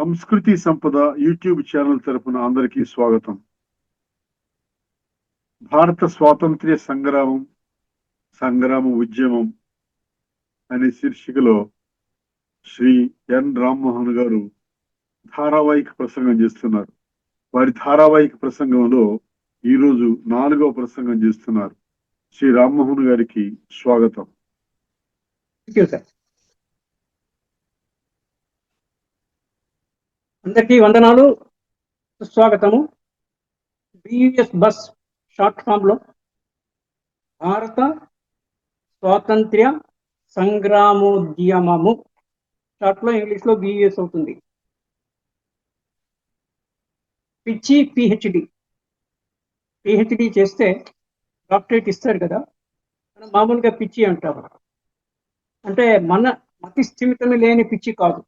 సంస్కృతి సంపద YouTube channel తరపున అందరికీ స్వాగతం. భారత స్వాతంత్ర్య సంగ్రామ ఉద్యమం అనే శీర్షికలో శ్రీ ఎన్ రామ్మోహన్ గారు ధారావాహిక ప్రసంగం చేస్తున్నారు. వారి ధారావాహిక ప్రసంగంలో ఈరోజు 4వ ప్రసంగం చేస్తున్నారు. శ్రీ రామ్మోహన్ గారికి స్వాగతం. అందరికీ వందనాలు, సుస్వాగతము. బిఎస్ బస్ షార్ట్ ఫామ్ లో భారత స్వాతంత్ర్య సంగ్రామోద్యమము షార్ట్ లో ఇంగ్లీష్ లో బిఎస్ అవుతుంది. పిచ్చి పిహెచ్డి చేస్తే డాక్టరేట్ ఇస్తారు కదా, మనం మామూలుగా పిచ్చి అంటారు. అంటే మతి స్థిమితమే లేని పిచ్చి కాదు,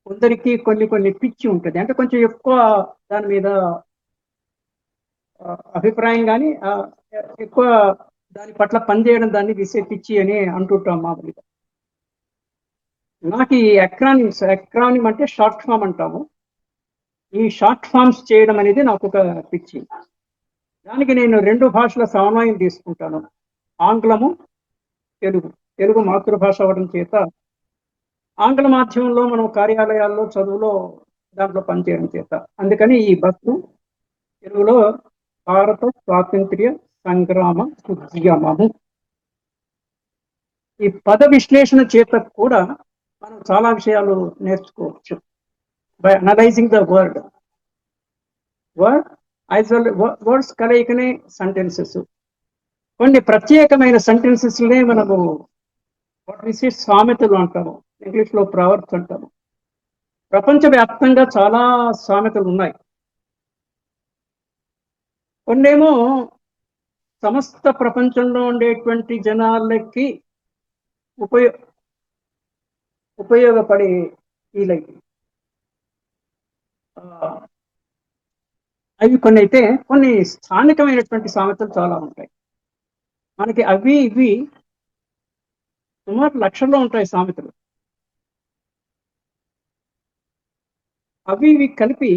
కొందరికి కొన్ని పిచ్చి ఉంటుంది. అంటే కొంచెం ఎక్కువ దాని మీద అభిప్రాయం కానీ ఎక్కువ దాని పట్ల పనిచేయడం, దాన్ని తీసే పిచ్చి అని అంటుంటాం మామూలుగా. నాకు ఈ ఎక్రానిమ్ అంటే షార్ట్ ఫామ్ అంటాము. ఈ షార్ట్ ఫామ్స్ చేయడం అనేది నాకు ఒక పిచ్చి. దానికి నేను 2 భాషల సమన్వయం తీసుకుంటాను, ఆంగ్లము, తెలుగు మాతృభాష అవ్వడం చేత ఆంగ్ల మాధ్యమంలో మనం కార్యాలయాల్లో చదువులో దాంట్లో పనిచేయడం చేత, అందుకని ఈ బస్సు తెలుగులో భారత స్వాతంత్ర్య సంగ్రామ ఉద్యమము. ఈ పద విశ్లేషణ చేత కూడా మనం చాలా విషయాలు నేర్చుకోవచ్చు. బై అనలైజింగ్ ద వర్డ్స్ కలయికనే సెంటెన్సెస్. కొన్ని ప్రత్యేకమైన సెంటెన్సెస్లే మనము సామెతలు అంటాము, ఇంగ్లీష్ లో ప్రవర్బ్స్ అంటాము. ప్రపంచవ్యాప్తంగా చాలా సామెతలు ఉన్నాయి. కొన్నేమో సమస్త ప్రపంచంలో ఉండేటువంటి జనాలకి ఉపయోగపడే అవి కొన్ని అయితే, కొన్ని స్థానికమైనటువంటి సామెతలు చాలా ఉంటాయి. మనకి అవి ఇవి సుమారు లక్షల్లో ఉంటాయి సామెతలు. అవి ఇవి కలిపి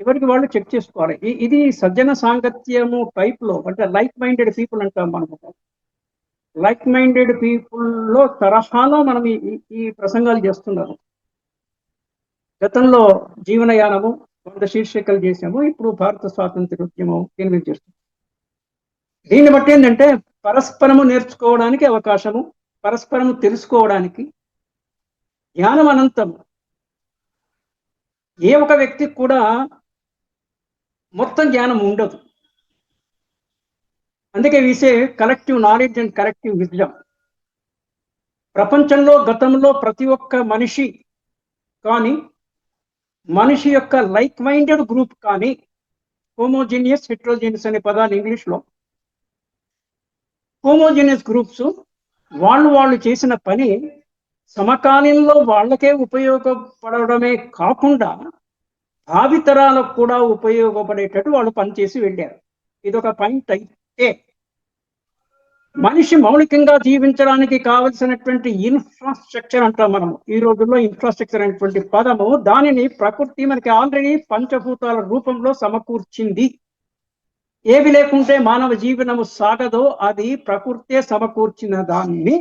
ఎవరికి వాళ్ళు చెక్ చేసుకోవాలి. ఇది సజ్జన సాంగత్యము టైప్ లో, అంటే లైక్ మైండెడ్ పీపుల్ అంటాం మనము. లైక్ మైండెడ్ పీపుల్ లో తరహాలో మనం ఈ ప్రసంగాలు చేస్తున్నాము. గతంలో జీవనయానము 100 శీర్షికలు చేసాము, ఇప్పుడు భారత స్వాతంత్ర్య ఉద్యమం 8 చేస్తున్నాం. దీన్ని బట్టి ఏంటంటే పరస్పరము నేర్చుకోవడానికి అవకాశము, పరస్పరము తెలుసుకోవడానికి. జ్ఞానం అనంతము. ఏ ఒక వ్యక్తికి కూడా మొత్తం జ్ఞానం ఉండదు. అందుకే వీసే collective knowledge and collective wisdom. ప్రపంచంలో గతంలో ప్రతి ఒక్క మనిషి కానీ, మనిషి యొక్క లైక్ మైండెడ్ గ్రూప్ కానీ, హోమోజీనియస్ హెట్రోజీనియస్ అనే పదాలు ఇంగ్లీష్లో. హోమోజీనియస్ గ్రూప్స్ వాళ్ళు చేసిన పని సమకాలీనంలో వాళ్ళకే ఉపయోగపడడమే కాకుండా భావితరాలకు కూడా ఉపయోగపడేటట్టు వాళ్ళు పనిచేసి వెళ్ళారు. ఇదొక పాయింట్. అయితే మనిషి మౌలికంగా జీవించడానికి కావలసినటువంటి ఇన్ఫ్రాస్ట్రక్చర్ అంటాం మనము. ఈ రోజుల్లో ఇన్ఫ్రాస్ట్రక్చర్ అనేటువంటి పదము, దానిని ప్రకృతి మనకి ఆల్రెడీ పంచభూతాల రూపంలో సమకూర్చింది. ఏవి లేకుంటే మానవ జీవనము సాగదో అది ప్రకృతే సమకూర్చిన దాన్ని.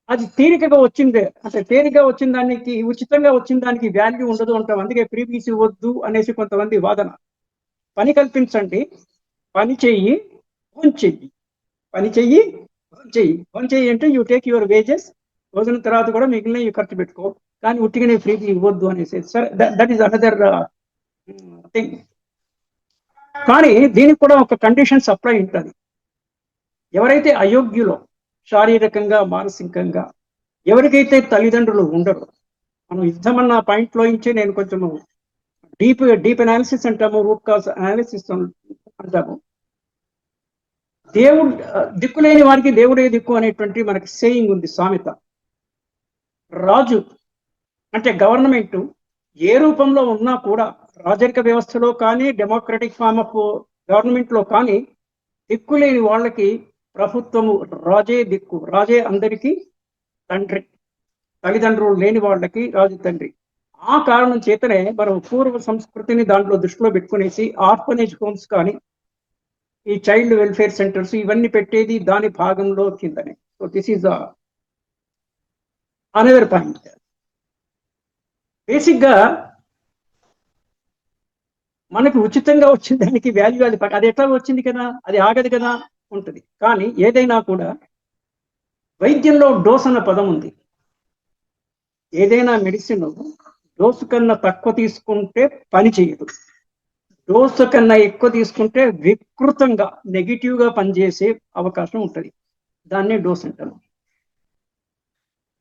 అది తేలికగా వచ్చిందే, అంటే తేలికగా వచ్చిన దానికి, ఉచితంగా వచ్చిన దానికి వాల్యూ ఉండదు అంటాం. అందుకే ప్రీపీసీ వద్దు అనేసి కొంతమంది వాదన. పని కల్పించండి, పని చెయ్యి, చెయ్యి, పని చెయ్యి, చెయ్యి అంటే యూ టేక్ యువర్ వేజెస్, రోజుల తర్వాత కూడా మిగిలిన ఖర్చు పెట్టుకో, కానీ ఉట్టిగానే ఫ్రీగా ఇవ్వద్దు అనేసి. సరే, దట్ ఈస్ అనదర్ థింగ్. కానీ దీనికి కూడా ఒక కండిషన్ సప్లై ఉంటుంది. ఎవరైతే అయోగ్యులో శారీరకంగా, మానసికంగా, ఎవరికైతే తల్లిదండ్రులు ఉండరు, మనం యుద్ధమన్న పాయింట్లో నుంచి నేను కొంచెం డీప్ అనాలిసిస్ అంటాము, రూట్ కాజ్ అనాలిసిస్ అంటాము. దేవుడు దిక్కులేని వారికి దేవుడే దిక్కు అనేటువంటి మనకి సేయింగ్ ఉంది, సామెత. రాజు అంటే గవర్నమెంట్ ఏ రూపంలో ఉన్నా కూడా, రాజరిక వ్యవస్థలో కానీ, డెమోక్రటిక్ ఫార్మ్ ఆఫ్ గవర్నమెంట్లో కానీ, దిక్కులేని వాళ్ళకి ప్రభుత్వము రాజే దిక్కు. రాజే అందరికీ తండ్రి. తల్లిదండ్రులు లేని వాళ్ళకి రాజు తండ్రి. ఆ కారణం చేతనే మనం పూర్వ సంస్కృతిని దాంట్లో దృష్టిలో పెట్టుకునేసి ఆర్ఫనేజ్ హోమ్స్ కానీ ఈ చైల్డ్ వెల్ఫేర్ సెంటర్స్ ఇవన్నీ పెట్టేది దాని భాగంలో కిందనే. So this is another point. Basic గా మనకు ఉచితంగా వచ్చిన దానికి వాల్యూ అది ఎట్లా వచ్చింది కదా, అది ఆగదు కదా ఉంటుంది. కానీ ఏదైనా కూడా వైద్యంలో డోస్ అన్న పదం ఉంది. ఏదైనా మెడిసిన్ డోసు కన్నా తక్కువ తీసుకుంటే పని చేయదు, డోసు కన్నా ఎక్కువ తీసుకుంటే వికృతంగా నెగిటివ్ గా పనిచేసే అవకాశం ఉంటుంది. దాన్నే డోస్ అంటారు.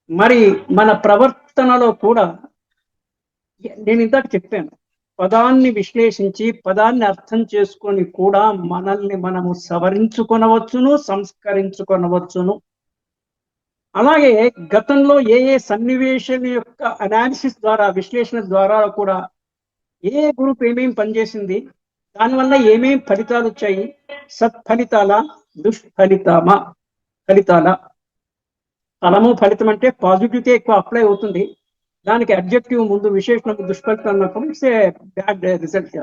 మరి మన ప్రవర్తనలో కూడా నేను ఇందాక చెప్పాను, పదాన్ని విశ్లేషించి పదాన్ని అర్థం చేసుకొని కూడా మనల్ని మనము సవరించుకొనవచ్చును, సంస్కరించుకొనవచ్చును. అలాగే గతంలో ఏ ఏ సన్నివేశం యొక్క అనాలిసిస్ ద్వారా, విశ్లేషణ ద్వారా కూడా ఏ గ్రూప్ ఏమేమి పనిచేసింది, దానివల్ల ఏమేమి ఫలితాలు వచ్చాయి, సత్ఫలితాల దుష్ఫలితామా ఫలితాల. ఫలము ఫలితం అంటే పాజిటివ్కే ఎక్కువ అప్లై అవుతుంది, దానికి అడ్జెక్టివ్ ముందు విశేషణం దుష్ఫలితం అన్నప్పుడు it's a bad result.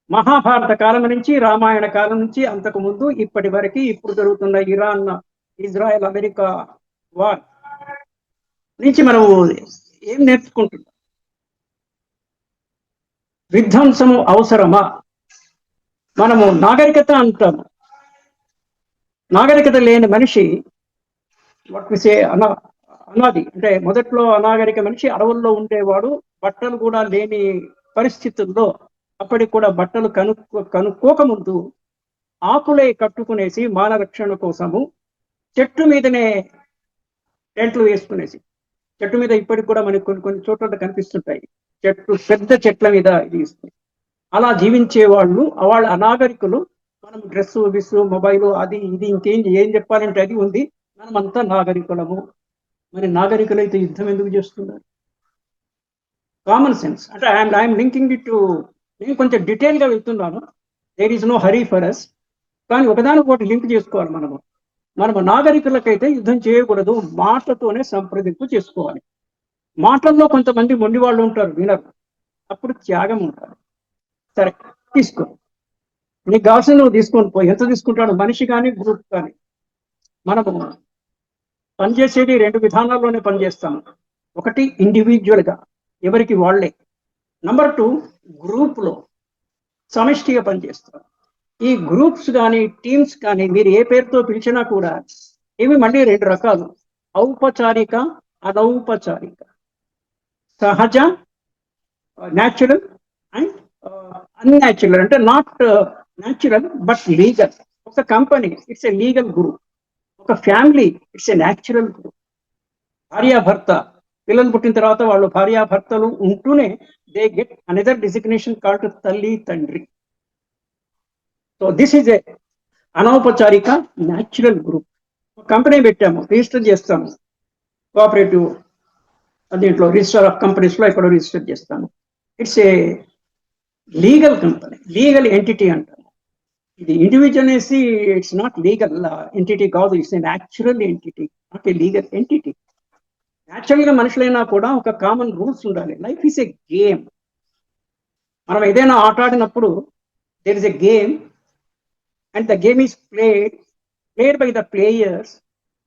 Mahabharata కాలం నుంచి, రామాయణ కాలం నుంచి, అంతకు ముందు ఇప్పటి వరకు ఇప్పుడు జరుగుతున్న ఇరాన్ ఇజ్రాయెల్ అమెరికా వార్ నుంచి మనము ఏం నేర్చుకుంటున్నాం? విధ్వంసము అవసరమా? మనము నాగరికత అంటాము. నాగరికత లేని మనిషి అనాది అంటే మొదట్లో అనాగరిక మనిషి అడవుల్లో ఉండేవాడు, బట్టలు కూడా లేని పరిస్థితుల్లో, అప్పటికి కూడా బట్టలు కనుక్కోకముందు ఆకులే కట్టుకునేసి మానరక్షణ కోసము చెట్టు మీదనే టెంట్లు వేసుకునేసి, చెట్టు మీద ఇప్పటికి కూడా మనకి కొన్ని కొన్ని చోట్ల కనిపిస్తుంటాయి పెద్ద చెట్ల మీద ఇది అలా జీవించే వాళ్ళు వాళ్ళ అనాగరికులు. మనం డ్రెస్సు విస్సు మొబైల్ అది ఇది ఏం చెప్పాలంటే అది ఉంది, మనమంతా నాగరికులము. మరి నాగరికులైతే యుద్ధం ఎందుకు చేస్తున్నారు? కామన్ సెన్స్ అంటే ఐఎమ్ లింకింగ్ ఇట్ టు, నేను కొంచెం డీటెయిల్ గా వెళ్తున్నాను, there is no hurry for us. కానీ ఒకదానికొకటి లింక్ చేసుకోవాలి. మనము నాగరికులకైతే యుద్ధం చేయకూడదు, మాటతోనే సంప్రదింపు చేసుకోవాలి. మాటల్లో కొంతమంది మొండి వాళ్ళు ఉంటారు, వినరు, అప్పుడు త్యాగం ఉంటారు. సరే తీసుకో, నీకు కావాల్సిన నువ్వు తీసుకొని పోయి. ఎంత తీసుకుంటాడు మనిషి కానీ గ్రూప్ కానీ? మనము పనిచేసేది రెండు విధానాల్లోనే పనిచేస్తాము. ఒకటి ఇండివిజువల్ గా, ఎవరికి వాళ్లే. నంబర్ 2 గ్రూప్ లో సమిష్టిగా పనిచేస్తారు. ఈ గ్రూప్స్ కానీ టీమ్స్ కానీ మీరు ఏ పేరుతో పిలిచినా కూడా ఇవి మళ్ళీ రెండు రకాలు: ఔపచారిక, అనౌపచారిక. సహజ న్యాచురల్ అండ్ అన్యాచురల్. అంటే నాట్ న్యాచురల్ బట్ లీగల్. ఒక company it's a legal group, ఒక family it's a natural group. భార్యాభర్త పిల్లలు పుట్టిన తర్వాత వాళ్ళు భార్యాభర్తలు ఉంటూనే they get another designation called తల్లి తండ్రి. సో దిస్ ఈజ్ ఏ అనౌపచారిక న్యాచురల్ గ్రూప్. కంపెనీ పెట్టాము, రిజిస్టర్ చేస్తాము, కోఆపరేటివ్ దీంట్లో రిజిస్టర్ ఆఫ్ కంపెనీస్ లో ఇక్కడ రిజిస్టర్ చేస్తాము. It's a legal company, legal entity అంటాము. ఇది ఇండివిజువల్ అనేసి ఇట్స్ నాట్ లీగల్ ఎంటిటీ కాదు, it's a natural entity, not a legal entity. Natural గా మనుషులైనా కూడా ఒక కామన్ రూల్స్ ఉండాలి. Life is a game. మనం ఏదైనా ఆట ఆడినప్పుడు there is a game and the game is played by the players.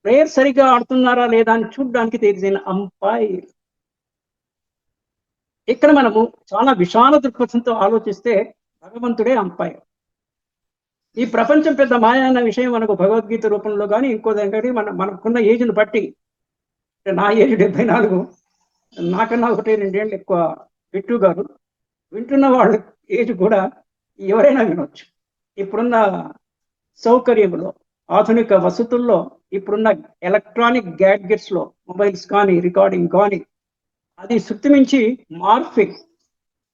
Player సరిగ్గా ఆడుతున్నారా లేదా అని చూడడానికి దేర్ ఇస్ ఎన్ అంపైర్. ఇక్కడ మనము చాలా విశాల దృక్పథంతో ఆలోచిస్తే భగవంతుడే అంపైర్. ఈ ప్రపంచం పెద్ద మాయ అన్న విషయం మనకు భగవద్గీత రూపంలో కానీ ఇంకో దగ్గర మనకున్న ఏజ్ను బట్టి, నా ఏజ్ 74, నాకన్నా 1-2 ఏళ్ళు ఎక్కువ బిట్టు గారు. వింటున్న వాళ్ళ ఏజ్ కూడా ఎవరైనా వినొచ్చు. ఇప్పుడున్న సౌకర్యంలో, ఆధునిక వసతుల్లో, ఇప్పుడున్న ఎలక్ట్రానిక్ గ్యాడ్గెట్స్ లో, మొబైల్స్ కానీ రికార్డింగ్ కానీ, అది సుత్తిమించి మార్ఫింగ్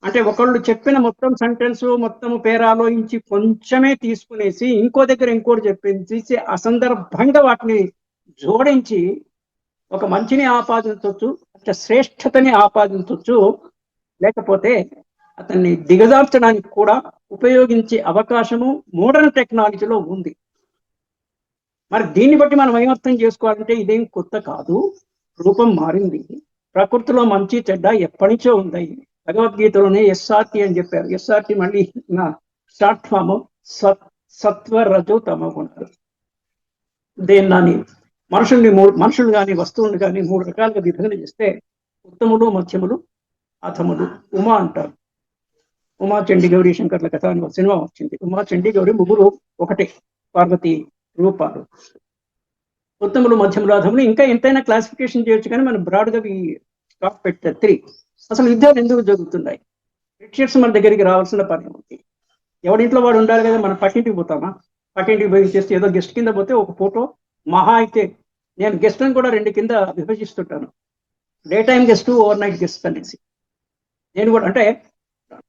అంటే ఒకళ్ళు చెప్పిన మొత్తం సెంటెన్స్ మొత్తం పేరాలో ఇంచి కొంచెమే తీసుకునేసి ఇంకో దగ్గర ఇంకోటి చెప్పించి అసందర్భంగా వాటిని జోడించి ఒక మంచిని ఆపాదించవచ్చు, శ్రేష్టతని ఆపాదించవచ్చు, లేకపోతే అతన్ని దిగజార్చడానికి కూడా ఉపయోగించే అవకాశము మోడర్న్ టెక్నాలజీలో ఉంది. మరి దీన్ని బట్టి మనం ఏమర్థం చేసుకోవాలంటే ఇదేం కొత్త కాదు, రూపం మారింది. ప్రకృతిలో మంచి చెడ్డ ఎప్పటి నుంచో ఉన్నాయి. భగవద్గీతలోనే ఎస్ఆర్టి అని చెప్పారు. ఎస్ఆర్టి మళ్ళీ నా షార్ట్ ఫామ్ సత్వ రజో తమో గుణాలు. దేన్ని మనుషులు కానీ వస్తువులు కానీ 3 రకాలుగా విభజన చేస్తే ఉత్తములు, మధ్యములు, అధములు. ఉమా అంటారు. ఉమా చండీ గౌరీ శంకర్ల కథ అని ఒక సినిమా వచ్చింది. ఉమా చండీ గౌరీ ముగ్గురు ఒకటే పార్వతి రూపాలు. ఉత్తములు, మధ్యములు, అధములు. ఇంకా ఎంతైనా క్లాసిఫికేషన్ చేయొచ్చు, కానీ మనం బ్రాడ్గా స్టాప్ పెట్టే 3. అసలు యుద్ధాలు ఎందుకు జరుగుతున్నాయి? బ్రిటిషర్స్ మన దగ్గరికి రావాల్సిన పని ఉంది. ఎవడింట్లో వాడు ఉండాలి కదా. మనం పక్కింటికి పోతామా? పక్కింటికి పోయి చేస్తే ఏదో గెస్ట్ కింద పోతే ఒక ఫోటో మహా అయితే, నేను గెస్ట్ అని కూడా 2 కింద విభజిస్తుంటాను. Day time guest, overnight guest అనేసి. నేను కూడా అంటే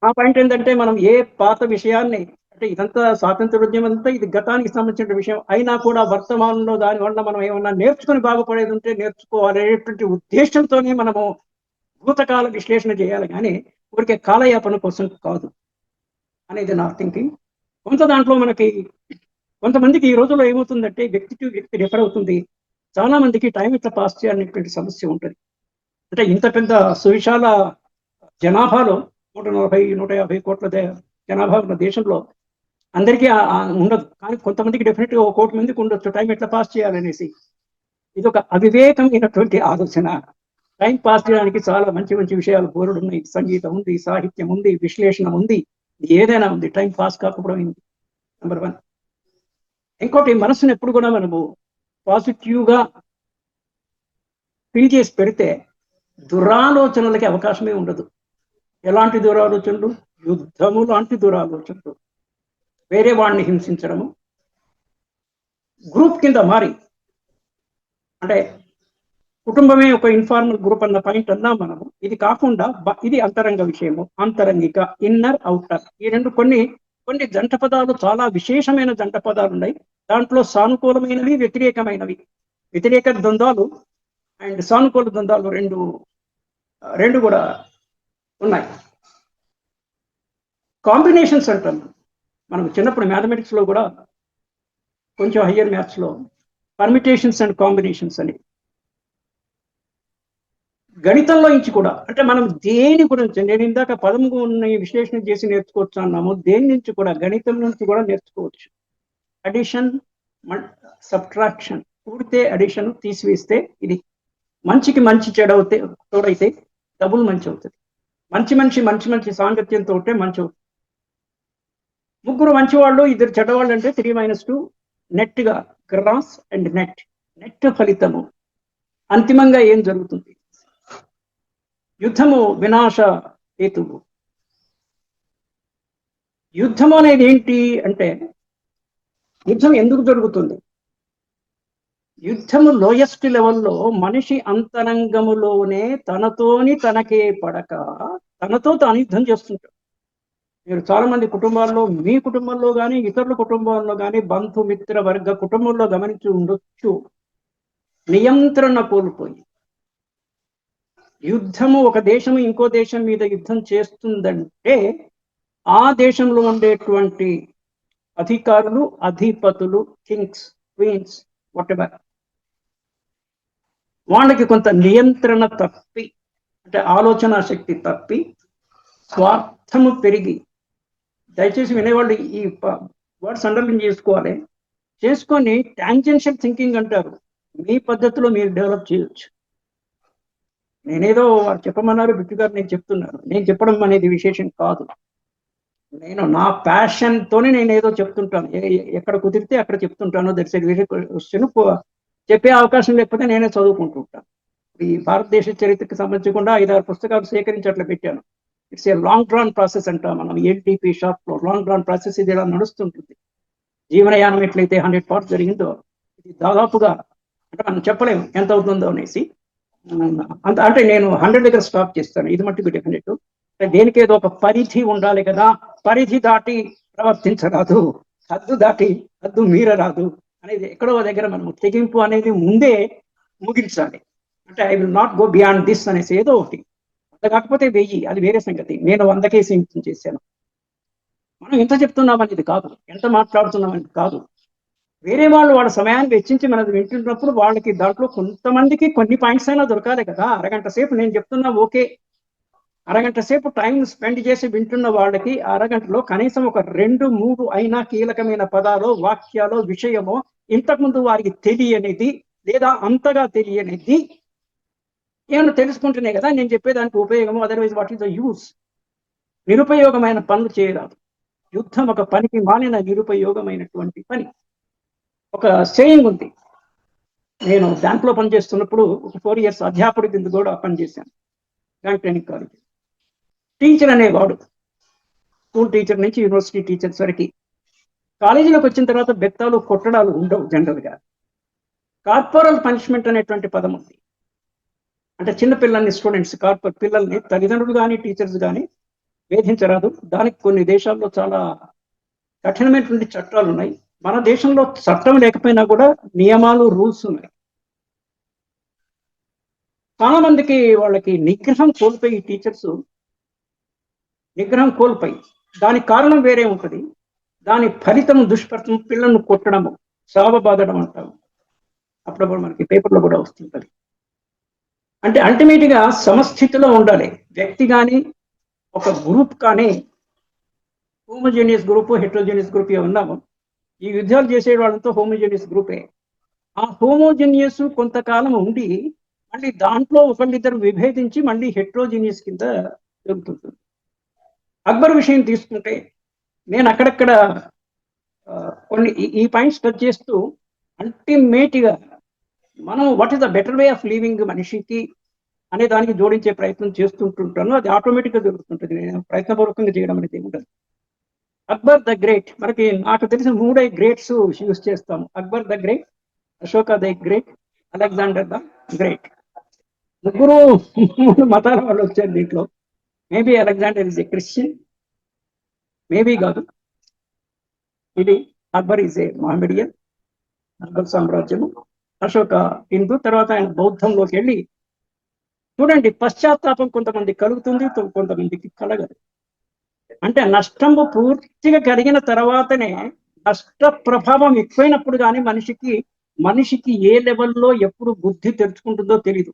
నా పాయింట్ ఏంటంటే, మనం ఏ పాత విషయాన్ని, అంటే ఇదంతా స్వాతంత్రోద్యమం అంతా ఇది గతానికి సంబంధించిన విషయం అయినా కూడా వర్తమానంలో దానివల్ల మనం ఏమన్నా నేర్చుకుని బాగుపడేది ఉంటే నేర్చుకోవాలనేటువంటి ఉద్దేశంతోనే మనము భూతకాల విశ్లేషణ చేయాలి, కానీ ఊరికే కాలయాపన కోసం కాదు అనేది నా థింకింగ్. దాంట్లో మనకి కొంతమందికి ఈ రోజుల్లో ఏమవుతుందంటే, వ్యక్తి టు వ్యక్తి రిఫర్ అవుతుంది. చాలా మందికి టైం ఇట్లా పాస్ చేయాలనేటువంటి సమస్య ఉంటుంది. అంటే ఇంత పెద్ద సువిశాల జనాభాలో 140-150 కోట్ల జనాభా ఉన్న దేశంలో అందరికీ ఉండదు, కానీ కొంతమందికి డెఫినెట్గా 1 కోటి మందికి ఉండొచ్చు టైం ఎట్లా పాస్ చేయాలనేసి. ఇది ఒక అవివేకమైనటువంటి ఆలోచన. టైం పాస్ చేయడానికి చాలా మంచి మంచి విషయాలు బోర్డు ఉన్నాయి. సంగీతం ఉంది, సాహిత్యం ఉంది, విశ్లేషణ ఉంది, ఏదైనా ఉంది. టైం పాస్ కాకపోవడం అయింది నెంబర్ 1. ఇంకోటి, మనసును ఎప్పుడు కూడా మనము పాజిటివ్గా ఫిల్ చేసి పెడితే దురాలోచనలకి అవకాశమే ఉండదు. ఎలాంటి దురాలోచనలు? యుద్ధము లాంటి దురాలోచనలు, వేరే వాడిని హింసించడము, గ్రూప్ కింద మారి, అంటే కుటుంబమే ఒక ఇన్ఫార్మల్ గ్రూప్ అన్న పాయింట్ అన్నాం మనము. ఇది కాకుండా ఇది అంతరంగ విషయము, అంతరంగిక, ఇన్నర్ అవుటర్. ఈ 2 కొన్ని జంట పదాలు, చాలా విశేషమైన జంట పదాలు ఉన్నాయి. దాంట్లో సానుకూలమైనవి, వ్యతిరేకమైనవి. వ్యతిరేక ద్వంద్వాలు అండ్ సానుకూల ద్వంద్వాలు రెండు కూడా ఉన్నాయి. కాంబినేషన్స్ అంటాం మనకు చిన్నప్పుడు మ్యాథమెటిక్స్ లో కూడా, కొంచెం హయ్యర్ మ్యాథ్స్ లో పర్మిటేషన్స్ అండ్ కాంబినేషన్స్ అని. గణితంలో నుంచి కూడా, అంటే మనం దేని గురించి, నేను ఇందాక పదము విశ్లేషణ చేసి నేర్చుకోవచ్చు అన్నాము, దేని నుంచి కూడా, గణితం నుంచి కూడా నేర్చుకోవచ్చు. Addition, subtraction. కూడితే అడిషన్, తీసివేస్తే ఇది. మంచికి మంచి చెడవుతే తోడైతే డబుల్ మంచి అవుతుంది. మంచి సాంగత్యంతో ఉంటే మంచి అవుతుంది. 3 మంచివాళ్ళు, 2 చెడ్డవాళ్ళు అంటే 3 - 2 నెట్గా గ్రాస్ అండ్ నెట్ ఫలితము. అంతిమంగా ఏం జరుగుతుంది? యుద్ధము వినాశ హేతువు. యుద్ధం అనేది ఏంటి అంటే, యుద్ధం ఎందుకు జరుగుతుంది? యుద్ధము లోయెస్ట్ లెవెల్లో మనిషి అంతరంగములోనే తనకే పడక తనతో తాను యుద్ధం చేస్తుంటాడు. మీరు చాలా మంది కుటుంబాల్లో, మీ కుటుంబంలో కానీ ఇతరుల కుటుంబాల్లో కానీ, బంధుమిత్ర వర్గ కుటుంబంలో గమనించి ఉండొచ్చు, నియంత్రణ కోల్పోయి యుద్ధము, ఒక దేశము ఇంకో దేశం మీద యుద్ధం చేస్తుందంటే ఆ దేశంలో ఉండేటువంటి అధికారులు, అధిపతులు, కింగ్స్, క్వీన్స్, వాటెవర్, వాళ్ళకి కొంత నియంత్రణ తప్పి, అంటే ఆలోచన శక్తి తప్పి, స్వార్థము పెరిగి, దయచేసి వినేవాళ్ళు ఈ వర్డ్స్ అండర్లైన్ చేసుకొని టాంజెన్షియల్ థింకింగ్ అంటారు, మీ పద్ధతిలో మీరు డెవలప్ చేయొచ్చు. నేనేదో వారు చెప్పమన్నారు, బిట్టు గారు నేను చెప్తున్నాను. నేను చెప్పడం అనేది విశేషం కాదు. నేను నా ప్యాషన్తోనే నేను ఏదో చెప్తుంటాను. ఎక్కడ కుదిరితే అక్కడ చెప్తుంటాను. That's a very question. చెప్పే అవకాశం లేకపోతే నేనే చదువుకుంటూ ఉంటాను. ఈ భారతదేశ చరిత్రకు సంబంధించకుండా 5-6 పుస్తకాలు సేకరించి అట్లా పెట్టాను. It's a long drawn process అంటాం మనం. ఎల్టీపీ షాప్ లో లాంగ్ డ్రాన్ ప్రాసెస్ ఇది ఇలా నడుస్తుంటుంది. జీవనయానం ఎట్లయితే 100 పార్ట్స్ జరిగిందో, ఇది దాదాపుగా, అంటే మనం చెప్పలేము ఎంత అవుతుందో అనేసి. అంటే నేను 100 దగ్గర స్టాప్ చేస్తాను. ఇది మట్టుకు డెఫినెట్. దేనికి ఏదో ఒక పరిధి ఉండాలి కదా. పరిధి దాటి ప్రవర్తించరాదు, హద్దు మీరరాదు అనేది ఎక్కడో దగ్గర మనం తెగింపు అనేది ముందే ముగించాలి. అంటే I will not go beyond this అనేసి ఏదో ఒకటి. అంత కాకపోతే 1000, అది వేరే సంగతి. నేను 100కే సీమితం చేశాను. మనం ఎంత చెప్తున్నాం అనేది కాదు, ఎంత మాట్లాడుతున్నాం అనేది కాదు. వేరే వాళ్ళు వాళ్ళ సమయాన్ని వెచ్చించి మనది వింటున్నప్పుడు వాళ్ళకి దాంట్లో కొంతమందికి కొన్ని పాయింట్స్ అయినా దొరకాలి కదా. అరగంట సేపు నేను చెప్తున్నా ఓకే, అరగంట సేపు టైం స్పెండ్ చేసి వింటున్న వాళ్ళకి అరగంటలో కనీసం ఒక 2-3 అయినా కీలకమైన పదాలు, వాక్యాలు, విషయమో ఇంతకుముందు వారికి తెలియనిది లేదా అంతగా తెలియనిది ఏమన్నా తెలుసుకుంటున్నాయి కదా నేను చెప్పేదానికి ఉపయోగము. Otherwise what is the use? నిరుపయోగమైన పనులు చేయరాదు. యుద్ధం ఒక పనికి మాలిన నిరుపయోగమైనటువంటి పని. ఒక సేయింగ్ ఉంది. నేను బ్యాంకులో పనిచేస్తున్నప్పుడు ఒక 4 years అధ్యాపకుడి కింద కూడా పనిచేశాను బ్యాంక్ ట్రైనింగ్ కాలేజ్. టీచర్ అనేవాడు స్కూల్ టీచర్ నుంచి యూనివర్సిటీ టీచర్స్ వరకు. కాలేజీలోకి వచ్చిన తర్వాత బెత్తాలు కొట్టడాలు ఉండవు జనరల్గా. కార్పొరల్ పనిష్మెంట్ అనేటువంటి పదం ఉంది. అంటే చిన్నపిల్లల్ని, స్టూడెంట్స్, పిల్లల్ని తల్లిదండ్రులు కానీ టీచర్స్ కానీ వేధించరాదు. దానికి కొన్ని దేశాల్లో చాలా కఠినమైనటువంటి చట్టాలు ఉన్నాయి. మన దేశంలో చట్టం లేకపోయినా కూడా నియమాలు, రూల్స్ ఉన్నాయి. చాలా మందికి వాళ్ళకి నిగ్రహం కోల్పోయి టీచర్స్ నిగ్రహం కోల్పోయి దానికి కారణం వేరే ఉంటుంది. దాని ఫలితం దుష్ఫలితం పిల్లలను కొట్టడము, సావబాదడం అంటాము. అప్పుడప్పుడు మనకి పేపర్లో కూడా వస్తుంటుంది. అంటే అల్టిమేట్ గా సమస్థితిలో ఉండాలి వ్యక్తి కానీ ఒక గ్రూప్ కానీ. హోమోజీనియస్ గ్రూప్, హెట్రోజీనియస్ గ్రూప్ ఉన్నాము. ఈ యుద్ధాలు చేసే వాళ్ళంతా హోమోజీనియస్ గ్రూపే. ఆ హోమోజీనియస్ కొంతకాలం ఉండి మళ్ళీ దాంట్లో ఒకళ్ళిద్దరు విభేదించి మళ్ళీ హెట్రోజీనియస్ కింద జరుగుతుంటుంది. అక్బర్ విషయం తీసుకుంటే నేను అక్కడక్కడ కొన్ని ఈ పాయింట్స్ టచ్ చేస్తూ అల్టిమేట్గా మనం what is the better way of living మనిషికి అనే దానికి జోడించే ప్రయత్నం చేస్తుంటుంటాను. అది ఆటోమేటిక్గా జరుగుతుంటుంది. నేను ప్రయత్నపూర్వకంగా చేయడం అనేది ఉండదు. అక్బర్ ద గ్రేట్, మనకి నాకు తెలిసిన 3 గ్రేట్స్ యూజ్ చేస్తాము. Akbar the great, Ashoka the great, Alexander the great. ముగ్గురు మతాల వాళ్ళు వచ్చారు దీంట్లో. Maybe Alexander is a Christian, maybe కాదు. ఇది అక్బర్ ఈజ్ ఏ మహమ్మడియన్, అక్బర్ సామ్రాజ్యము. అశోక హిందూ. తర్వాత ఆయన బౌద్ధంలోకి వెళ్ళి చూడండి, పశ్చాత్తాపం కొంతమంది కలుగుతుంది, కొంతమందికి కలగదు. అంటే నష్టము పూర్తిగా కలిగిన తర్వాతనే నష్ట ప్రభావం ఎక్కువైనప్పుడు కానీ మనిషికి ఏ లెవెల్లో ఎప్పుడు బుద్ధి తెరుచుకుంటుందో తెలీదు.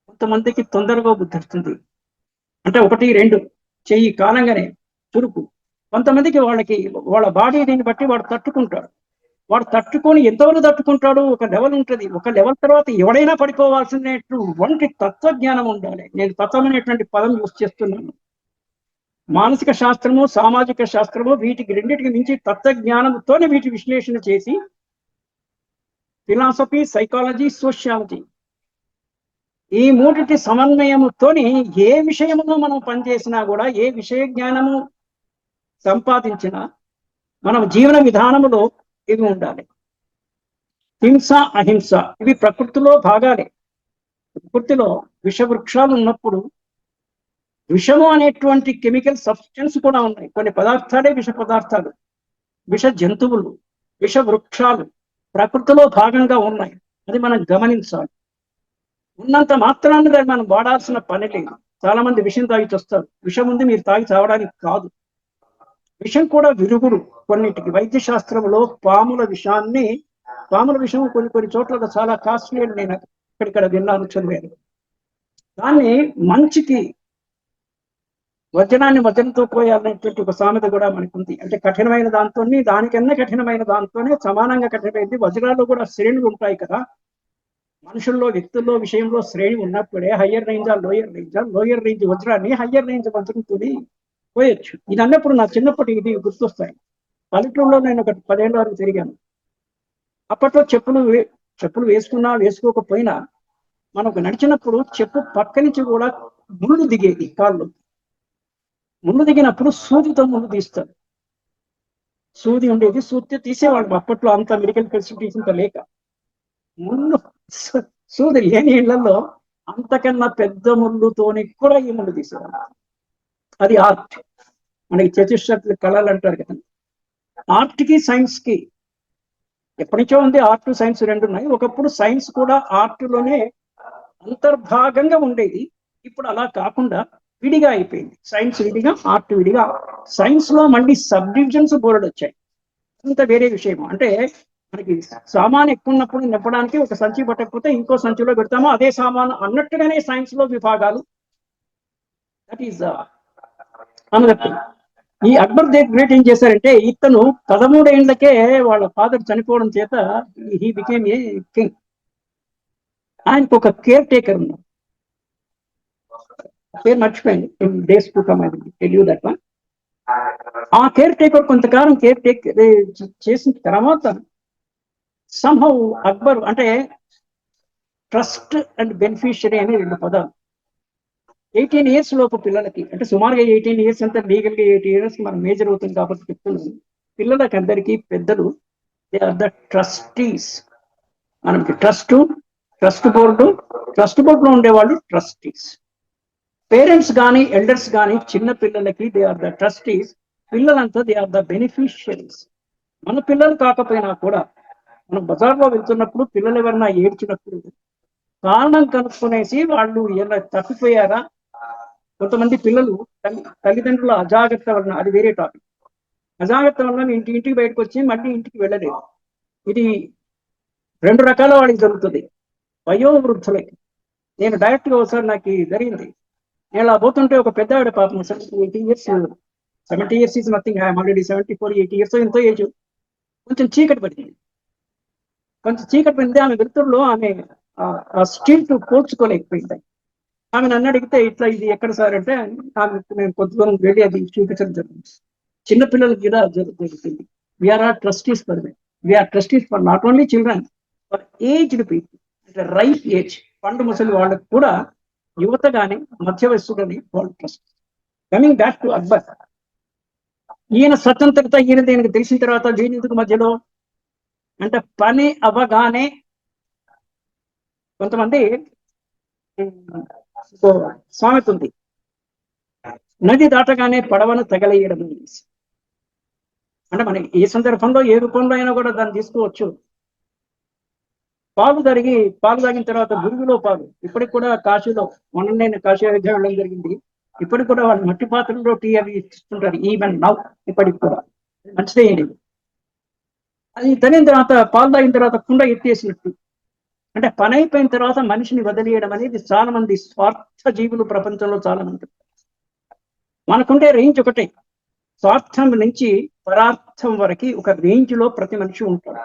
కొంతమందికి తొందరగా బుద్ధి వస్తుంది, అంటే 1-2 చెయ్యి కాలంగానే చురుకు. కొంతమందికి వాళ్ళ బాడీ దీన్ని బట్టి వాడు తట్టుకుంటాడు. వాడు తట్టుకొని ఎంతవరకు తట్టుకుంటాడు, ఒక లెవెల్ ఉంటుంది. ఒక లెవెల్ తర్వాత ఎవడైనా పడిపోవాల్సినటువంటి తత్వజ్ఞానం ఉండాలి. నేను తత్వం అనేటువంటి పదం యూజ్ చేస్తున్నాను. మానసిక శాస్త్రము, సామాజిక శాస్త్రము, వీటికి రెండింటికి మించి తత్వజ్ఞానంతోనే వీటి విశ్లేషణ చేసి ఫిలాసఫీ, సైకాలజీ, సోషియాలజీ ఈ 3 సమన్వయముతోని ఏ విషయములో మనం పనిచేసినా కూడా, ఏ విషయ జ్ఞానము సంపాదించినా మనం జీవన విధానములో ఇవి ఉండాలి. హింస, అహింస ఇవి ప్రకృతిలో భాగాలే. ప్రకృతిలో విషవృక్షాలు ఉన్నప్పుడు విషము అనేటువంటి కెమికల్ సబ్స్టెన్స్ కూడా ఉన్నాయి. కొన్ని పదార్థాలే విష పదార్థాలు, విష జంతువులు, విష వృక్షాలు ప్రకృతిలో భాగంగా ఉన్నాయి. అది మనం గమనించాలి. ఉన్నంత మాత్రాన్ని దాన్ని మనం వాడాల్సిన పని లేదు. చాలా మంది విషం తాగి వస్తారు. విషం ఉంది, మీరు తాగి చావడానికి కాదు. విషం కూడా విరుగుడు కొన్నిటికి. వైద్య శాస్త్రంలో పాముల విషం కొన్ని చోట్ల చాలా కాస్ట్లీ అని నేను ఇక్కడిక్కడ విన్నాను, చదివాను. దాన్ని మంచికి వజ్రాన్ని వజ్రంతో పోయాలనేటువంటి ఒక సామెత కూడా మనకు ఉంది. అంటే కఠినమైన దాంతో దానికన్నా కఠినమైన దాంతోనే సమానంగా కఠినమైంది. వజ్రాల్లో కూడా శ్రేణులు ఉంటాయి కదా. మనుషుల్లో, వ్యక్తుల్లో విషయంలో శ్రేణి ఉన్నప్పుడే హయ్యర్ రేంజా, లోయర్ రేంజ్ వజ్రాన్ని హయ్యర్ రేంజ్ వజ్రంతో పోయొచ్చు. ఇది అన్నప్పుడు నా చిన్నప్పటి ఇది గుర్తొస్తాయి. పల్లెటూరులో నేను ఒక 10 ఏళ్ళ వరకు తిరిగాను. అప్పట్లో చెప్పులు వేసుకున్నా వేసుకోకపోయినా మనకు నడిచినప్పుడు చెప్పు పక్క నుంచి కూడా ముళ్ళు దిగేది. కాళ్ళు ముళ్ళు దిగినప్పుడు సూదితో ముళ్ళు తీస్తారు. సూది ఉండేది, సూది తీసేవాళ్ళు. అప్పట్లో అంత మెడికల్ ఫెసిలిటీస్ ఇంత లేక ముళ్ళు సూది లేని ఇళ్లలో అంతకన్నా పెద్ద ముళ్ళుతోని కూడా ఈ ముళ్ళు తీసేవాళ్ళు. అది ఆర్ట్. మనకి చతుశ్శక్తుల కళలు అంటారు కదా. ఆర్ట్ కి సైన్స్ కి ఎప్పటించో ఉంది. ఆర్ట్, సైన్స్ 2 ఉన్నాయి. ఒకప్పుడు సైన్స్ కూడా ఆర్ట్ లోనే అంతర్భాగంగా ఉండేది. ఇప్పుడు అలా కాకుండా విడిగా అయిపోయింది. సైన్స్ విడిగా, ఆర్ట్ విడిగా. సైన్స్ లో మళ్ళీ సబ్ డివిజన్స్ బోర్డు వచ్చాయి. అంత వేరే విషయం. అంటే మనకి సామాన్ ఎక్కువ ఉన్నప్పుడు నింపడానికి ఒక సంచి పట్టకపోతే ఇంకో సంచిలో పెడతాము, అదే సామాను అన్నట్టుగానే సైన్స్ లో విభాగాలు. That is another thing. ఈ అక్బర్ ది గ్రేట్ ఏం చేశారంటే, ఇతను 13 ఏళ్లకే వాళ్ళ ఫాదర్ చనిపోవడం చేత హీ బికేమ్ ఏ కింగ్. ఆయనకు ఒక కేర్ టేకర్ ఉన్నారు, పేరు మర్చిపోయింది, days to come I will tell you that one. ఆ కేర్ టేకర్ కొంతకాలం కేర్ టేక్ చేసిన తర్వాత సంహౌ అక్బర్ అంటే ట్రస్ట్ అండ్ బెనిఫిషియరీ అని 2 పదాలు. 18 years లోపు పిల్లలకి, అంటే సుమారుగా 18 years అంటే లీగల్గా 8 years మనం మేజర్ అవుతుంది కాబట్టి చెప్తున్నాను. పిల్లలకి అందరికీ పెద్దలు దే ఆర్ ద ట్రస్టీస్. మనకి ట్రస్ట్ బోర్డులో ఉండేవాళ్ళు ట్రస్టీస్. పేరెంట్స్ కానీ ఎల్డర్స్ కానీ చిన్న పిల్లలకి దే ఆర్ ద ట్రస్టీస్, పిల్లలంతా దే ఆర్ ద బెనిఫిషియరీస్. మన పిల్లలు కాకపోయినా కూడా మనం బజార్లో వెళ్తున్నప్పుడు పిల్లలు ఎవరన్నా ఏడ్చినప్పుడు కారణం కనుక్కునేసి వాళ్ళు ఎలా తప్పిపోయారా. కొంతమంది పిల్లలు తల్లిదండ్రుల అజాగ్రత్త వలన, అది వేరే టాపిక్, అజాగ్రత్త వలన ఇంటికి బయటకు వచ్చి మళ్ళీ ఇంటికి వెళ్ళలేదు. ఇది 2 రకాల వాడికి జరుగుతుంది. వయోవృద్ధులకి, నేను డైరెక్ట్ గా ఒకసారి నాకు జరిగింది. నేను అలా పోతుంటే ఒక పెద్ద ఆవిడ పాపం 70 years is nothing, I'm already 74, 80 years ఎంతో ఏజ్. కొంచెం చీకటి పడింది. ఆమె వెలుతురులో ఆమె ఆ స్టీల్ పోల్చుకోలేకపోయింది. ఆమె నన్ను అడిగితే, ఇట్లా ఇది ఎక్కడ సార్ అంటే, నేను కొంత దూరం వెళ్ళి అది చూపించడం జరిగింది. చిన్నపిల్లలకి ఇలా జరుగుతుంది. We are are trustees for them. We are trustees for not only children, for aged people, అంటే రైట్ ఏజ్, పండు ముసలి వాళ్ళకు కూడా, యువత కానీ మధ్య వయస్సు కానీ వాళ్ళు trust. Coming back to Akbar, ఈయన స్వతంత్రత ఈయన దీనికి తెలిసిన తర్వాత వీళ్ళెందుకు మధ్యలో అంటే, పని అవ్వగానే కొంతమంది సామెత ఉంది, నది దాటగానే పడవను తగలేయడం. అంటే మనం ఏ సందర్భంలో ఏ రూపంలో అయినా కూడా దాన్ని తీసుకోవచ్చు. పాలు తాగిన తర్వాత గురుగులో పాలు, ఇప్పటికి కూడా కాశీలో, మొన్న నేను కాశీ అయోధ్య వెళ్ళడం జరిగింది, ఇప్పటికి కూడా వాళ్ళు మట్టి పాత్రలో టీ అవి ఇస్తుంటారు, ఈవెన్ నౌ, ఇప్పటికి కూడా మంచిదే. అది తగిన తర్వాత, పాలు తాగిన తర్వాత కుండ ఎత్తేసినట్టు. అంటే పని అయిపోయిన తర్వాత మనిషిని వదిలేయడం అనేది చాలా మంది స్వార్థ జీవులు ప్రపంచంలో చాలా మంది. మనకుండే రేంజ్ ఒకటే, స్వార్థం నుంచి పరార్థం వరకు ఒక రేంజ్ లో ప్రతి మనిషి ఉంటాడు.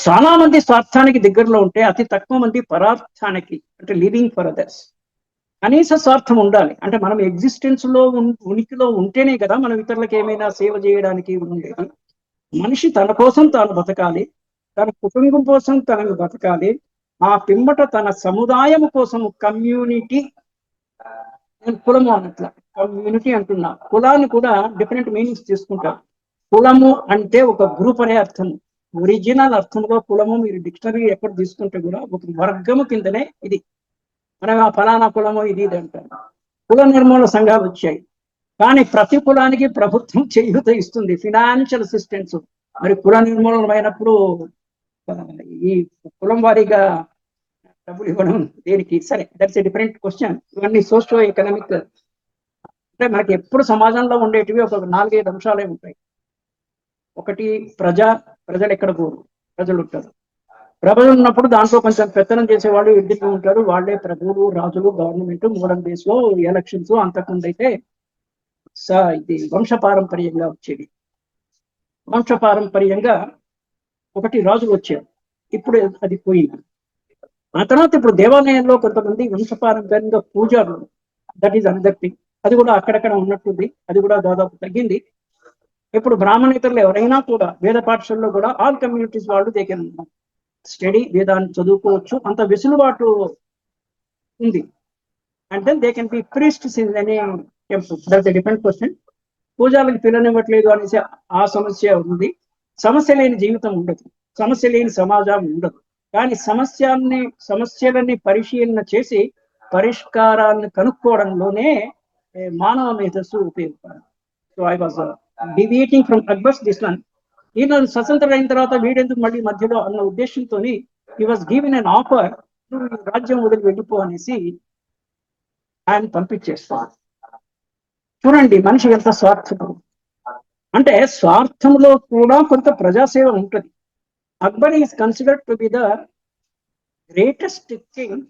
చాలా మంది స్వార్థానికి దగ్గరలో ఉంటే అతి తక్కువ మంది పరార్థానికి, అంటే లివింగ్ ఫర్ అదర్స్. కనీస స్వార్థం ఉండాలి. అంటే మనం ఎగ్జిస్టెన్స్ లో ఉనికిలో ఉంటేనే కదా మనం ఇతరులకు ఏమైనా సేవ చేయడానికి ఉండేది. మనిషి తన కోసం తాను బతకాలి, తన కుటుంబం కోసం తనను బతకాలి, ఆ పిమ్మట తన సముదాయం కోసం, కమ్యూనిటీ. నేను కులము అన్నట్ల కమ్యూనిటీ అంటున్నా, కులాన్ని కూడా డిఫరెంట్ మీనింగ్స్ తీసుకుంటారు. కులము అంటే ఒక గ్రూప్ అనే అర్థం. ఒరిజినల్ అర్థంలో కులము మీరు డిక్షనరీ ఎక్కడ తీసుకుంటే కూడా ఒక వర్గము కిందనే ఇది. మనం ఆ ఫలానా కులము ఇది అంటారు. కుల నిర్మూలన సంఘాలు వచ్చాయి, కానీ ప్రతి కులానికి ప్రభుత్వం చేయూత ఇస్తుంది, ఫినాన్షియల్ అసిస్టెన్స్. మరి కుల నిర్మూలన అయినప్పుడు ఈ కులం వారీగా డబ్బులు ఇవ్వడం దేనికి? సరే, దట్స్ ఎ డిఫరెంట్ క్వశ్చన్. ఇవన్నీ సోషియో ఎకనామిక్, అంటే మనకి ఎప్పుడు సమాజంలో ఉండేటివి ఒక 4-5 అంశాలే ఉంటాయి. ఒకటి ప్రజలు ఎక్కడ పోరు, ప్రజలు ఉంటారు. ప్రజలు ఉన్నప్పుడు దాంట్లో కొంచెం పెత్తనం చేసేవాళ్ళు ఎడ్డిగా ఉంటారు, వాళ్ళే ప్రభువులు, రాజులు, గవర్నమెంట్. మోడర్న్ డేస్ లో ఎలక్షన్స్, అంతకుముందు అయితే ఇది వంశపారంపర్యంగా వచ్చేది. వంశపారంపర్యంగా ఒకటి రాజులు వచ్చారు, ఇప్పుడు అది పోయింది. ఆ తర్వాత ఇప్పుడు దేవాలయంలో కొంతమంది వంశపారంపర్యంగా పూజారులు, దట్ ఈస్ అనదర్ థింగ్. అది కూడా అక్కడక్కడ ఉన్నట్టుంది, అది కూడా దాదాపు తగ్గింది. ఇప్పుడు బ్రాహ్మణేతరులు ఎవరైనా కూడా వేద పాఠశాలలో కూడా ఆల్ కమ్యూనిటీస్ వాళ్ళు దే కెన్ స్టడీ, వేదాన్ని చదువుకోవచ్చు, అంత వెసులుబాటు ఉంది. And then they can be priests in any temple. That's a different question. పూజాలకు పిల్లనివ్వట్లేదు అనేసి ఆ సమస్య ఉంది. సమస్య లేని జీవితం ఉండదు, సమస్య లేని సమాజం ఉండదు. కానీ సమస్యలని పరిశీలన చేసి పరిష్కారాన్ని కనుక్కోవడంలోనే మానవ మేధస్సు ఉపయోగపడాలి. So I was deviating from Akbar's this one. ఈయన స్వతంత్రం అయిన తర్వాత వీడెందుకు మళ్ళీ మధ్యలో అన్న ఉద్దేశంతో he was given an offer, రాజ్యం వదిలి వెళ్ళిపో అనేసి ఆయన పంపించేస్తాడు. చూడండి మనిషి ఎంత స్వార్థపడు. అంటే స్వార్థంలో కూడా కొంత ప్రజాసేవ ఉంటుంది. Akbar is considered to be the greatest king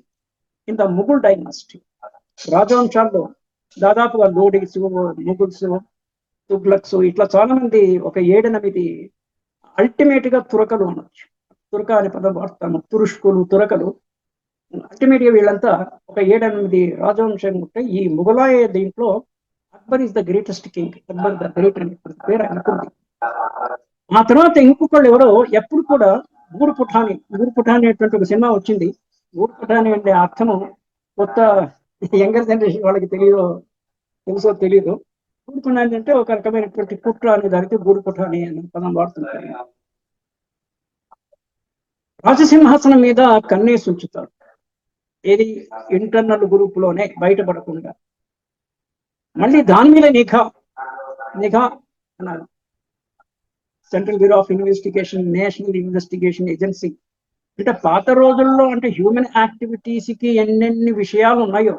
in the Mughal dynasty. రాజవంశాల్లో దాదాపుగా లోడీస్, ముగుల్స్, తుగ్లక్స్ ఇట్లా చాలా మంది ఒక 7-8 అల్టిమేట్ గా తురకలు అనొచ్చు. తురక అనే పదం వాడతాము. తురుష్కులు, తురకలు అల్టిమేట్ గా వీళ్ళంతా ఒక 7-8 రాజవంశం ఉంటే ఈ ముఘలాయ దీంట్లో Akbar is the greatest king. Akbar the great అనే పేరు అనుకుంది. ఆ తర్వాత ఇంకొకళ్ళు ఎవరో ఎప్పుడు కూడా గూడు పుఠాని అనేటువంటి ఒక సినిమా వచ్చింది. గూడు పుఠాని అంటే అర్థము కొత్త యంగర్ జనరేషన్ వాళ్ళకి తెలుసో తెలియదు. గూడు పుఠాని అంటే ఒక రకమైనటువంటి కుట్ర అనే దానికి గూడు పుఠాని అనే పదం వాడుతుంటారు. రాజసింహాసనం మీద కన్నేసి ఉంచుతారు. ఏది ఇంటర్నల్ గ్రూప్ లోనే బయటపడకుండా. మళ్ళీ దాని మీద నిఘా అన్నారు. Central bureau of investigation, national investigation agency. అంటే పాత రోజుల్లో అంటే హ్యూమన్ యాక్టివిటీస్ కి ఎన్నెన్ని విషయాలు ఉన్నాయో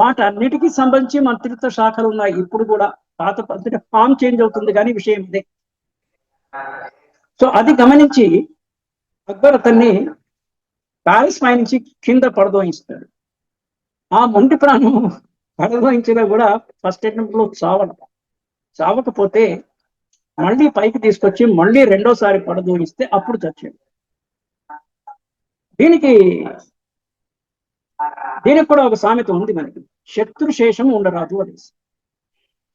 వాటన్నిటికీ సంబంధించి మంత్రిత్వ శాఖలు ఉన్నాయి. ఇప్పుడు కూడా పాత పద్ధతి ఫామ్ చేంజ్ అవుతుంది కానీ విషయం ఇదే. సో అది గమనించి అక్బర్ అతన్ని ప్యారిస్ పై నుంచి కింద పడదోయిస్తాడు. ఆ మొండి ప్రాణం పడదోయించినా కూడా ఫస్ట్ అటెంప్ట్ లో చావకపోతే మళ్ళీ పైకి తీసుకొచ్చి మళ్ళీ రెండోసారి పడదోయిస్తే అప్పుడు చచ్చాడు. దీనికి కూడా ఒక సామెత ఉంది మనకి, శత్రుశేషం ఉండరాదు అనేసి.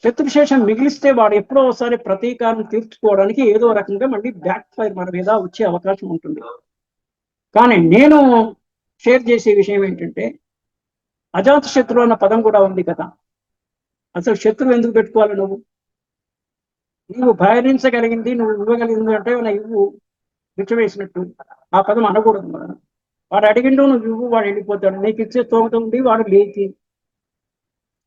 శత్రుశేషం మిగిలిస్తే వాడు ఎప్పుడో ఒకసారి ప్రతీకారం తీర్చుకోవడానికి ఏదో రకంగా మళ్ళీ బ్యాక్ ఫైర్ మన మీద వచ్చే అవకాశం ఉంటుంది. కానీ నేను షేర్ చేసే విషయం ఏంటంటే, అజాత శత్రువు అన్న పదం కూడా ఉంది కదా. అసలు శత్రువు ఎందుకు పెట్టుకోవాలి? నువ్వు భరించగలిగింది, నువ్వు ఇవ్వగలిగింది అంటే ఇవ్వు, విచ్చవేసినట్టు. ఆ పదం అనకూడదు. వాడు అడిగిండు, నువ్వు ఇవ్వు, వాడు వెళ్ళిపోతాడు. నీకు ఇచ్చే తోమత ఉండి వాడు లేచి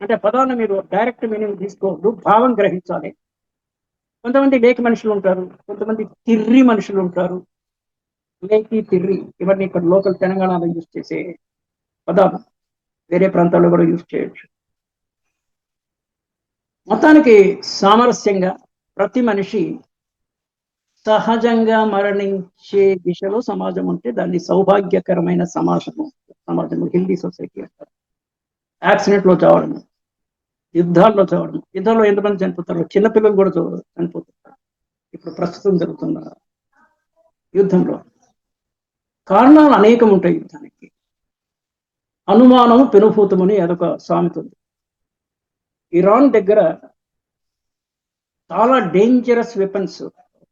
అంటే పదాన్ని మీరు డైరెక్ట్ మీనింగ్ తీసుకోవద్దు, భావం గ్రహించాలి. కొంతమంది లేకి మనుషులు ఉంటారు, కొంతమంది తిర్రి మనుషులు ఉంటారు. లేకి, తిర్రి ఇవన్నీ ఇక్కడ లోకల్ తెలంగాణలో యూజ్ చేసే పదాలు, వేరే ప్రాంతాల్లో కూడా యూజ్ చేయొచ్చు. మొత్తానికి సామరస్యంగా ప్రతి మనిషి సహజంగా మరణించే దిశలో సమాజం ఉంటే దాన్ని సౌభాగ్యకరమైన సమాజము హెల్దీ సొసైటీ అంటారు. యాక్సిడెంట్ లో చావడము, యుద్ధాల్లో చావడం. యుద్ధాల్లో ఎంతమంది చనిపోతారు? చిన్నపిల్లలు కూడా చనిపోతారు. ఇప్పుడు ప్రస్తుతం జరుగుతున్న యుద్ధంలో కారణాలు అనేకం ఉంటాయి. యుద్ధానికి అనుమానము పెనుభూతమని అదొక సామెత ఉంది. ఇరాన్ దగ్గర చాలా డేంజరస్ వెపన్స్,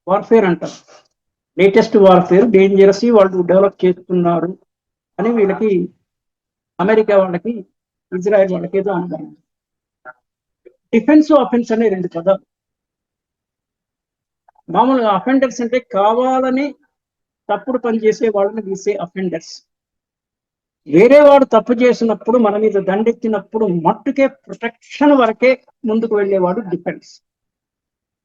వార్ఫేర్ అంటారు. లేటెస్ట్ వార్ఫేర్ డేంజరస్ వాళ్ళు డెవలప్ చేస్తున్నారు అని వీళ్ళకి, అమెరికా వాళ్ళకి, ఇజ్రాయెల్ వాళ్ళకి ఏదో అనుమానం. డిఫెన్స్, అఫెన్స్ అనే 2 పదాలు. మామూలుగా అఫెండర్స్ అంటే కావాలని తప్పుడు పని చేసే వాళ్ళని తీసే అఫెండర్స్. వేరే వాడు తప్పు చేసినప్పుడు మన మీద దండెత్తినప్పుడు మట్టుకే ప్రొటెక్షన్ వరకే ముందుకు వెళ్ళేవాడు డిఫెన్స్.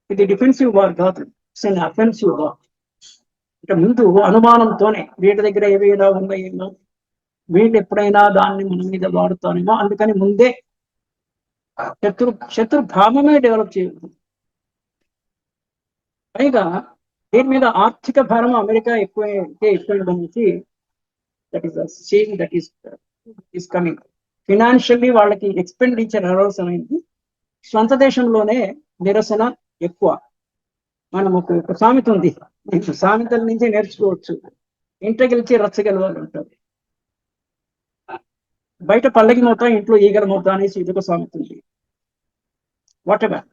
ఇది డిఫెన్సివ్ వార్ కాదు, ఇట్స్ అన్ అఫెన్సివ్ వార్. అంటే ముందు అనుమానంతోనే వీళ్ళ దగ్గర ఏవైనా ఉన్నాయేమో, వీళ్ళు ఎప్పుడైనా దాన్ని మన మీద వాడుతానేమో, అందుకని ముందే శత్రు భావమే డెవలప్ చేయదు. పైగా దీని మీద ఆర్థిక భారం అమెరికా ఎక్కువైందనేసి దట్ ఈస్ కమింగ్. ఫినాన్షియల్లీ వాళ్ళకి ఎక్స్పెండిచర్ అనవసరమైంది. సొంత దేశంలోనే నిరసన ఎక్కువ. మనం ఒక సామెత ఉంది, సామెతల నుంచి నేర్చుకోవచ్చు. ఇంట గెలిచి రచ్చగలవాళ్ళు ఉంటారు. బయట పల్లకి మోతా, ఇంట్లో ఈగల మోతా అనేసి ఇదొక సామెత ఉంది. వాటెవర్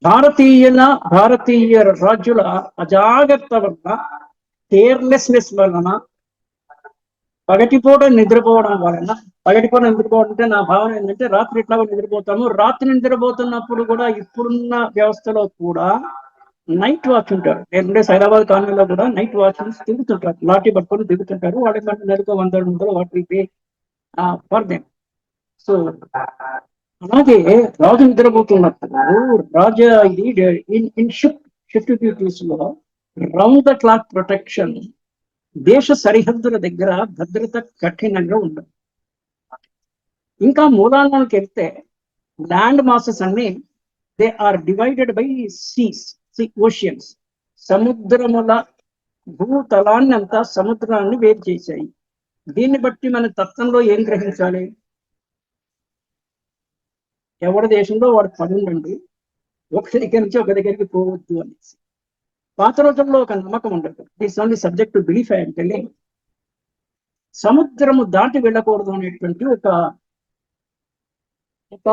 భారతీయ రాజ్యుల అజాగ్రత్త వల్ల, కేర్లెస్నెస్ వలన, పగటిపూట నిద్రపోవడం వలన. పగటిపూట నిద్రపోవడం అంటే నా భావన ఏంటంటే రాత్రి ఎట్లా నిద్రపోతాము. రాత్రి నిద్రపోతున్నప్పుడు కూడా ఇప్పుడున్న వ్యవస్థలో కూడా నైట్ వాచ్ ఉంటారు. నేనుండే హైదరాబాద్ కాలనీలో కూడా నైట్ వాచ్ తిరుగుతుంటారు, లాఠీ పట్టుకొని తిరుగుతుంటారు. వాళ్ళకి నెలకు 100 వాటి ఫర్ దెమ్. సో అలాగే రాజు నిద్రపోతున్నప్పుడు ఇది ఇన్ షిఫ్ట్ డ్యూటీస్ లో రౌండ్ ద క్లాక్ ప్రొటెక్షన్, దేశ సరిహద్దుల దగ్గర భద్రత కఠినంగా ఉండదు. ఇంకా మూలాలకు వెళ్తే ల్యాండ్ మాసెస్ అన్ని they are divided by oceans. సముద్రముల భూతలాన్ని అంతా సముద్రాన్ని వేరు చేశాయి. దీన్ని బట్టి మన తత్వంలో ఏం గ్రహించాలి? ఎవరి దేశంలో వాడు పని ఉండండి, ఒక దగ్గర నుంచి ఒక దగ్గరికి పోవద్దు అనేసి. పాత రోజుల్లో ఒక నమ్మకం ఉండదు. This only subject to belief అంటే సముద్రము దాటి వెళ్ళకూడదు అనేటువంటి ఒక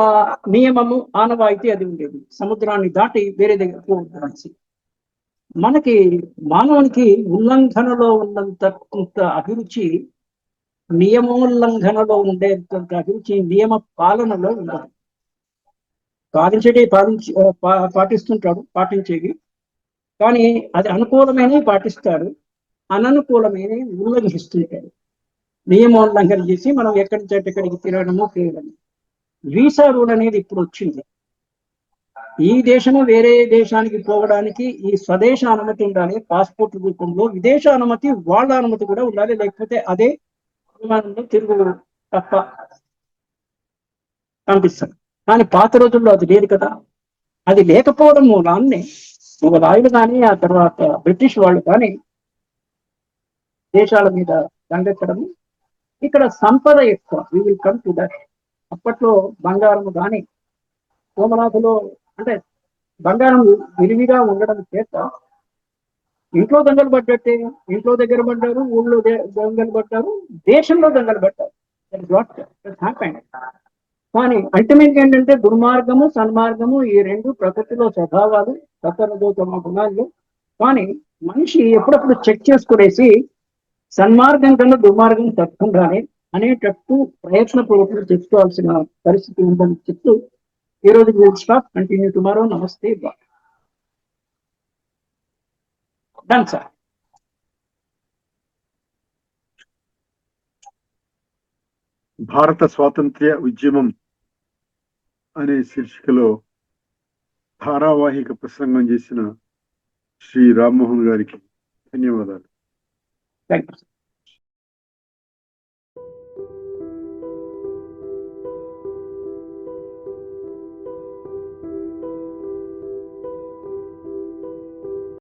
నియమము, ఆనవాయితీ అది ఉండేది. సముద్రాన్ని దాటి వేరే దగ్గర పోవద్దు అనేసి. మనకి మానవునికి ఉల్లంఘనలో ఉన్నంత అభిరుచి, నియమోల్లంఘనలో ఉండేంత అభిరుచి నియమ పాలనలో ఉండదు. పాటిస్తుంటాడు, పాటించేవి. కానీ అది అనుకూలమైన పాటిస్తాడు, అననుకూలమైన ఉల్లంఘిస్తుంటాడు. నియమోల్లంఘన చేసి మనం ఎక్కడి నుంచి ఎక్కడికి తిరగడము చేయడము. వీసా రూల్ అనేది ఇప్పుడు వచ్చింది. ఈ దేశము వేరే దేశానికి పోవడానికి ఈ స్వదేశ అనుమతి ఉండాలి పాస్పోర్ట్ రూపంలో, విదేశ అనుమతి వాళ్ళ అనుమతి కూడా ఉండాలి, లేకపోతే అదే విమానంలో తిరుగు తప్ప పంపిస్తారు. కానీ పాత రోజుల్లో అది లేదు కదా. అది లేకపోవడం మూలాన్ని మొఘలాయులు కానీ ఆ తర్వాత బ్రిటిష్ వాళ్ళు కానీ దేశాల మీద దండెత్తడము. ఇక్కడ సంపద ఎక్కువ. We will come to that. అప్పట్లో బంగారము కానీ సోమనాథులో అంటే బంగారం విరివిగా ఉండడం చేత ఇంట్లో దొంగలు పడ్డట్టే, ఇంట్లో దగ్గర పడ్డారు, ఊళ్ళో దొంగలు పడ్డారు, దేశంలో దొంగలు పడ్డారు. కానీ అల్టిమేట్ ఏంటంటే దుర్మార్గము సన్మార్గము ఈ రెండు ప్రకృతిలో స్వభావాలు, సత్వరజోతమ గుణాలు. కానీ మనిషి ఎప్పుడప్పుడు చెక్ చేసుకునేసి సన్మార్గం కన్నా దుర్మార్గం తప్పుకుండాలి అనేటట్టు ప్రయత్నపూర్వకంగా చెప్పుకోవాల్సిన పరిస్థితి ఉందని చెప్తూ ఈ రోజు విల్ స్టాప్, కంటిన్యూ టుమారో. నమస్తే, బాయ్. Done sir. భారత స్వాతంత్ర్య ఉద్యమం అనే శీర్షికలో ధారావాహిక ప్రసంగం చేసిన శ్రీ రామ్మోహన్ గారికి ధన్యవాదాలు. Thank you.